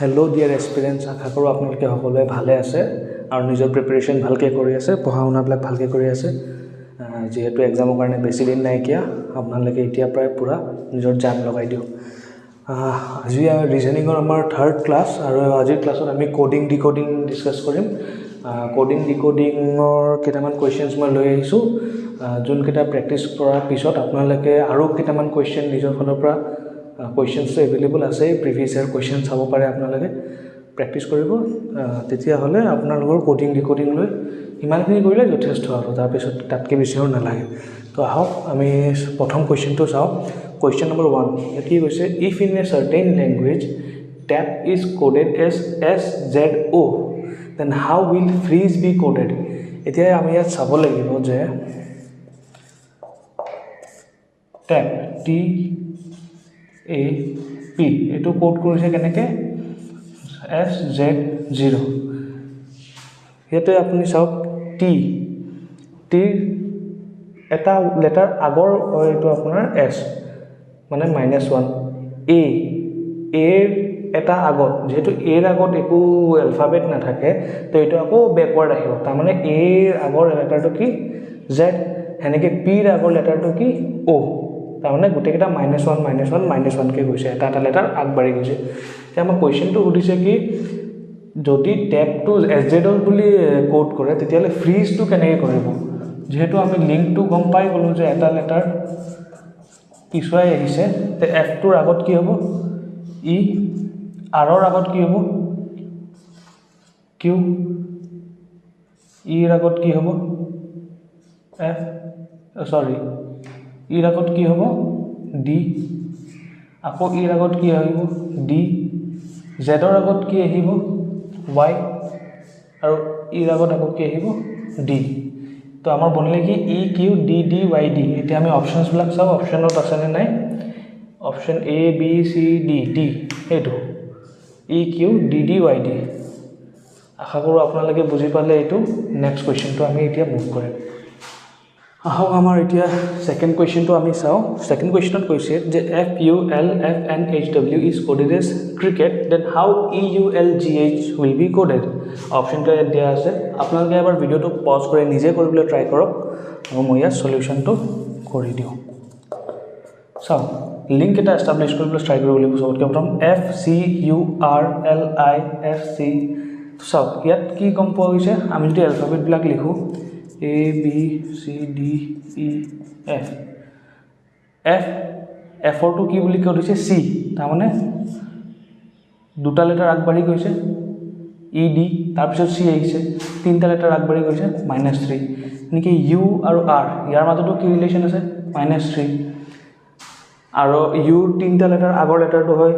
Hello' dear এস্পিৰেণ্টছ, আশা কৰোঁ আপোনালোকে সকলোৱে ভালে আছে আৰু নিজৰ প্ৰিপেৰেশ্যন ভালকৈ কৰি আছে, পঢ়া শুনাবিলাক ভালকৈ কৰি আছে। যিহেতু এক্সামৰ কাৰণে বেছি দিন নাইকিয়া, আপোনালোকে এতিয়া প্ৰায় পূৰা নিজৰ জান লগাই দিয়ক। আজি ৰিজনিঙৰ আমাৰ থাৰ্ড ক্লাছ আৰু আজিৰ ক্লাছত আমি ক'ডিং ডিক'ডিং ডিছকাছ কৰিম। ক'ডিং ডিক'ডিঙৰ কেইটামান কুৱেশ্যনছ মই লৈ আহিছোঁ, যোনকেইটা প্ৰেক্টিছ কৰাৰ পিছত আপোনালোকে আৰু কেইটামান কুৱেশ্যন নিজৰ ফালৰ পৰা কুৱেশ্যনছটো এভেইলেবল আছে, প্ৰিভিয়াছ ইয়াৰ কুৱেশ্যন চাব পাৰে আপোনালোকে, প্ৰেক্টিছ কৰিব। তেতিয়াহ'লে আপোনালোকৰ ক'ডিং ডিক'ডিং লৈ ইমানখিনি কৰিলে যথেষ্ট আৰু তাৰপিছত তাতকৈ বেছি আৰু নালাগে। তো আহক আমি প্ৰথম কুৱেশ্যনটো চাওঁ। কুৱেশ্যন নম্বৰ 1 ইয়াত কি কৈছে, if in a certain language tape is coded as SZO then how will freeze be coded. এতিয়া আমি ইয়াত চাব লাগিব যে টেপ TAP এইটো কোড কৰিছে কেনেকৈ, SZ0। ইয়াতে আপুনি চাওক টিৰ এটা লেটাৰ আগৰ এইটো আপোনাৰ S মানে -1, এৰ এটা আগত, যিহেতু এৰ আগত একো এলফাবেট নাথাকে তো এইটো আকৌ বেকৱাৰ্ড আহিব, তাৰমানে এৰ আগৰ লেটাৰটো কি Z, সেনেকৈ পিৰ আগৰ লেটাৰটো কি O, তাৰমানে গোটেইকেইটা -1কৈ গৈছে, এটা এটা লেটাৰ আগবাঢ়ি গৈছে। এতিয়া আমাৰ কুৱেশ্যনটো সুধিছে কি, যদি টেপটো SZ বুলি কোড কৰে তেতিয়াহ'লে ফ্ৰিজটো কেনেকৈ কৰিব। যিহেতু আমি লিংকটো গম পাই গ'লোঁ যে এটা লেটাৰ পিছুৱাই আহিছে, তে Fটোৰ আগত কি হ'ব E, Rৰ আগত কি হ'ব Q, Eৰ আগত কি হ'ব Eৰ আগত কি হ'ব D, আকৌ Eৰ আগত কি আহিব D, Zৰ আগত কি আহিব Y, আৰু Eৰ আগত আকৌ কি আহিব D। তো আমাৰ বনিলে কি EQ DD YD। এতিয়া আমি অপশ্যনছবিলাক চাওঁ, অপশ্যনত আছেনে নাই। অপশ্যন ABCD এইটো EQ DD YD। আশা কৰোঁ আপোনালোকে বুজি পালে এইটো। নেক্সট কুৱেশ্যনটো আমি এতিয়া মুভ কৰিম। আহক আমাৰ এতিয়া ছেকেণ্ড কুৱেশ্যনটো আমি চাওঁ। ছেকেণ্ড কুৱেশ্যনত কৈছে যে FULFNHW is coded as cricket then how EULGH will be coded. অপশ্যনটো ইয়াত দিয়া আছে, আপোনালোকে এবাৰ ভিডিঅ'টো পজ কৰি নিজে কৰিবলৈ ট্ৰাই কৰক আৰু মই ইয়াত চলিউশ্যনটো কৰি দিওঁ। চাওক, লিংক এটা এষ্টাব্লিছ কৰিবলৈ ট্ৰাই কৰিব লাগিব। চবতকৈ প্ৰথম FCURLIFC। চাওক ইয়াত কি গম পোৱা গৈছে, আমি যদি এলফাবেটবিলাক লিখোঁ ABCDEF, এফৰটো কি বুলি কৈ দিছে C, তাৰমানে দুটা লেটাৰ আগবাঢ়ি গৈছে ED, তাৰপিছত C আহিছে, তিনিটা লেটাৰ আগবাঢ়ি গৈছে -3। এনেকৈ U আৰু R ইয়াৰ মাজতো কি ৰিলেশ্যন আছে -3, আৰু Uৰ তিনিটা লেটাৰ আগৰ লেটাৰটো হয়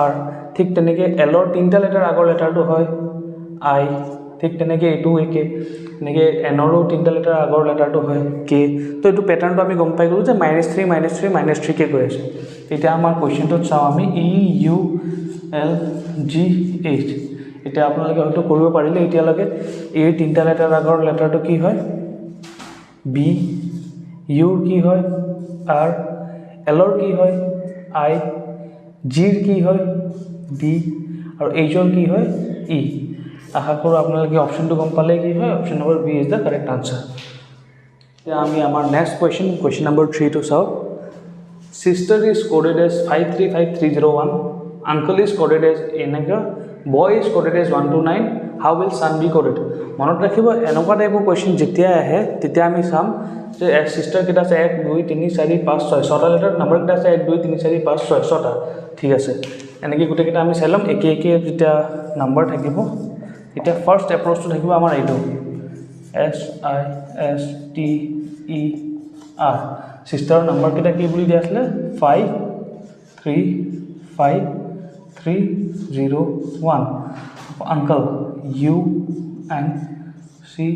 R, ঠিক তেনেকৈ Lৰ তিনিটা লেটাৰ আগৰ লেটাৰটো হয় I, ঠিক তেনেকৈ এইটো একে, এনেকৈ Nৰো তিনিটা লেটাৰ আগৰ লেটাৰটো হয় K। তো এইটো পেটাৰ্ণটো আমি গম পাই গ'লোঁ যে -3কৈ গৈ আছে। এতিয়া আমাৰ কুৱেশ্যনটোত চাওঁ আমি EULGH। এতিয়া আপোনালোকে হয়তো কৰিব পাৰিলে এতিয়ালৈকে, এৰ তিনিটা লেটাৰ আগৰ লেটাৰটো কি হয় B, Uৰ কি হয় R, Lৰ কি হয় I, Gৰ কি হয় D, আৰু Hৰ কি হয় E। আশা কৰোঁ আপোনালোকে অপশ্যনটো গম পালে কি হয়, option number B is the correct answer. এতিয়া আমি আমাৰ নেক্সট কুৱেশ্যন নম্বৰ 3টো চাওঁ। Sister is coded as 535301, uncle is coded as এনেকুৱা, boy is coded as 129, how will son be coded। মনত ৰাখিব, এনেকুৱা টাইপৰ কুৱেশ্যন যেতিয়া আহে তেতিয়া আমি চাম যে চিষ্টাৰ কেইটা আছে 1 2 3 4 5 6, 6টা লেটাৰ নম্বৰ কেইটা আছে 1 2 3 4 5 6, 6টা, ঠিক আছে। এনেকৈ গোটেইকেইটা আমি চাই ল'ম, একে যেতিয়া নম্বৰ থাকিব এতিয়া ফাৰ্ষ্ট এপ্ৰ'চটো থাকিব আমাৰ এইটো SISTER। চিষ্টাৰৰ নম্বৰকেইটা কি বুলি দিয়া আছিলে 535301। আংকল UNCLE,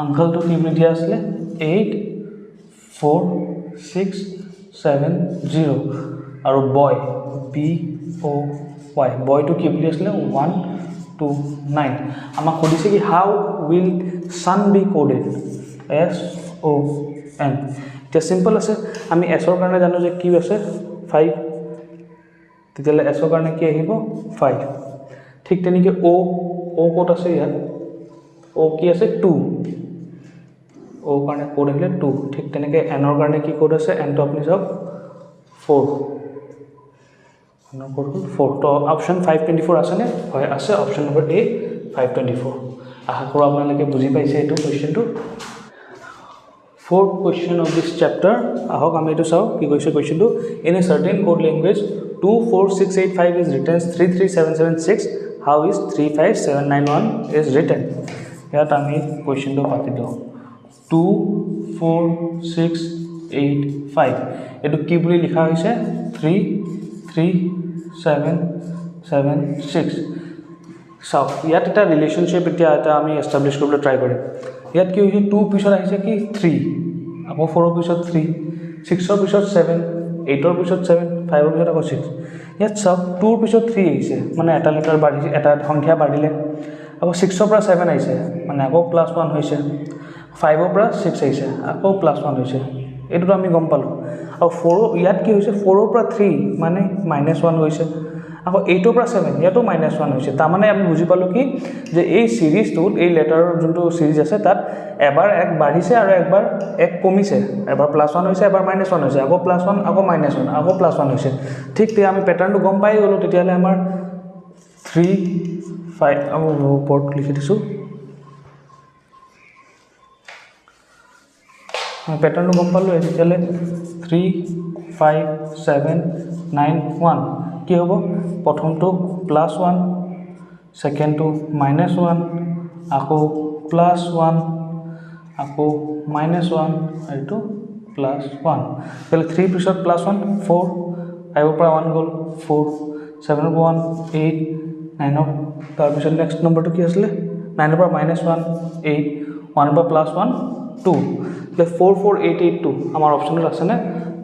আংকলটো কি বুলি দিয়া আছিলে 84670, আৰু বয় BOY, বয়টো কি বুলি আছিলে 129। আমাক সুধিছে কি how will sun be coded SON। এতিয়া চিম্পল আছে, আমি এছৰ কাৰণে জানো যে কি আছে 5 তেতিয়াহ'লে এছৰ কাৰণে কি আহিব 5 ঠিক তেনেকৈ অ ক'ত আছে ইয়াত অ কি আছে 2 অ কাৰণে ক'ত আহিলে 2 ঠিক তেনেকৈ এনৰ কাৰণে কি ক'ত আছে এনটো আপুনি চাওক 4 এনৰ ক'ত হ'ল 4 তো অপশ্যন 524 আছেনে হয় আছে অপশ্যন নম্বৰ এ 524 আশা কৰোঁ আপোনালোকে বুজি পাইছে এইটো কুৱেশ্যনটো Fourth question of this chapter. Ahok ami etu sao ki koise question tu in a certain code language 24685 is written 33776 how is 35791 is written here ami question tu pati do 24685 etu ki boli likha hoise 33776 so yat eta relationship eta ami establish koribole try korim ইয়াত কি হৈছে 2 পিছত আহিছে কি 3 আকৌ 4 পিছত 3 6 পিছত 7 8 পিছত 7 5 পিছত আকৌ 6 ইয়াত সব 2 পিছত 3 আহিছে মানে এটা লেটাৰ বাঢ়িছে এটা সংখ্যা বাঢ়িলে আকৌ 6 পৰা 7 আহিছে মানে আকৌ +1 হৈছে 5 পৰা 6 আহিছে আকৌ +1 হৈছে এটো আমি গম পালো আৰু 4 ইয়াত কি হৈছে 4 পৰা 3 মানে -1 হৈছে আকৌ 8 পৰা 7 ইয়াতো -1 হৈছে তাৰ মানে আমি বুজি পালো কি যে এই সিৰিজটোত এই লেটাৰৰ যোনটো সিৰিজ আছে তাত এবাৰ এক বাঢ়িছে আৰু একবাৰ এক কমিছে এবাৰ +1 হৈছে এবাৰ -1 হৈছে আকৌ +1 আকৌ -1 আকৌ +1 হৈছে ঠিক তে আমি প্যাটাৰ্নটো গম পাই গলো তেতিয়ালে আমাৰ 3 5 আমি ওপৰত লিখি দিছো আমি প্যাটাৰ্নটো গম পালো তেতিয়ালে 3 5 7 9 1 কি হ'ব প্ৰথমটো +1 সেকেন্ডটো -1 আকৌ +1 আকৌ -1 আৰু +1 তেল 3 পিছত +1 4 5 পৰা 1 গল 4 7 পৰা 1 8 9 তাৰ পিছত নেক্সট নম্বৰটো কি আছিল 9 পৰা -1 8 1 পৰা +1 2 তে 44882 আমাৰ অপচনত আছে নে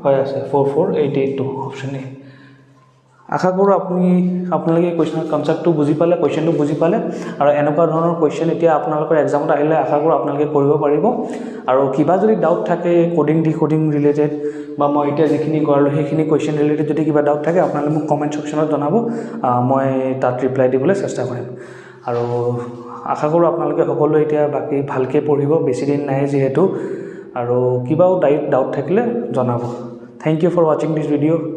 হয় আছে 44882 অপচন এ আশা কৰোঁ আপোনালোকে কোৱেশ্চনৰ কনসেপ্টটো বুজি পালে কোৱেশ্চনটো বুজি পালে আৰু এনেকুৱা ধৰণৰ কোৱেশ্চন এতিয়া আপোনালোকৰ এক্সামত আহিলে আশা কৰোঁ আপোনালোকে কৰিব পাৰিব আৰু কিবা যদি ডাউট থাকে কোডিং ৰিলেটেড বা মই এতিয়া যিখিনি কৰালো সেইখিনি কোৱেশ্চন ৰিলেটেড যদি কিবা ডাউট থাকে আপোনালোকে মোক কমেন্ট সেকশনত জনাব মই তাত ৰিপ্লাই দিবলৈ চেষ্টা কৰিম আৰু আশা কৰোঁ আপোনালোকে সকলো এতিয়া বাকি ভালকে পঢ়িব বেছি দিন নাই যেহেতু আৰু কিবাও ডাউট থাকিলে জনাব Thank you for watching this video.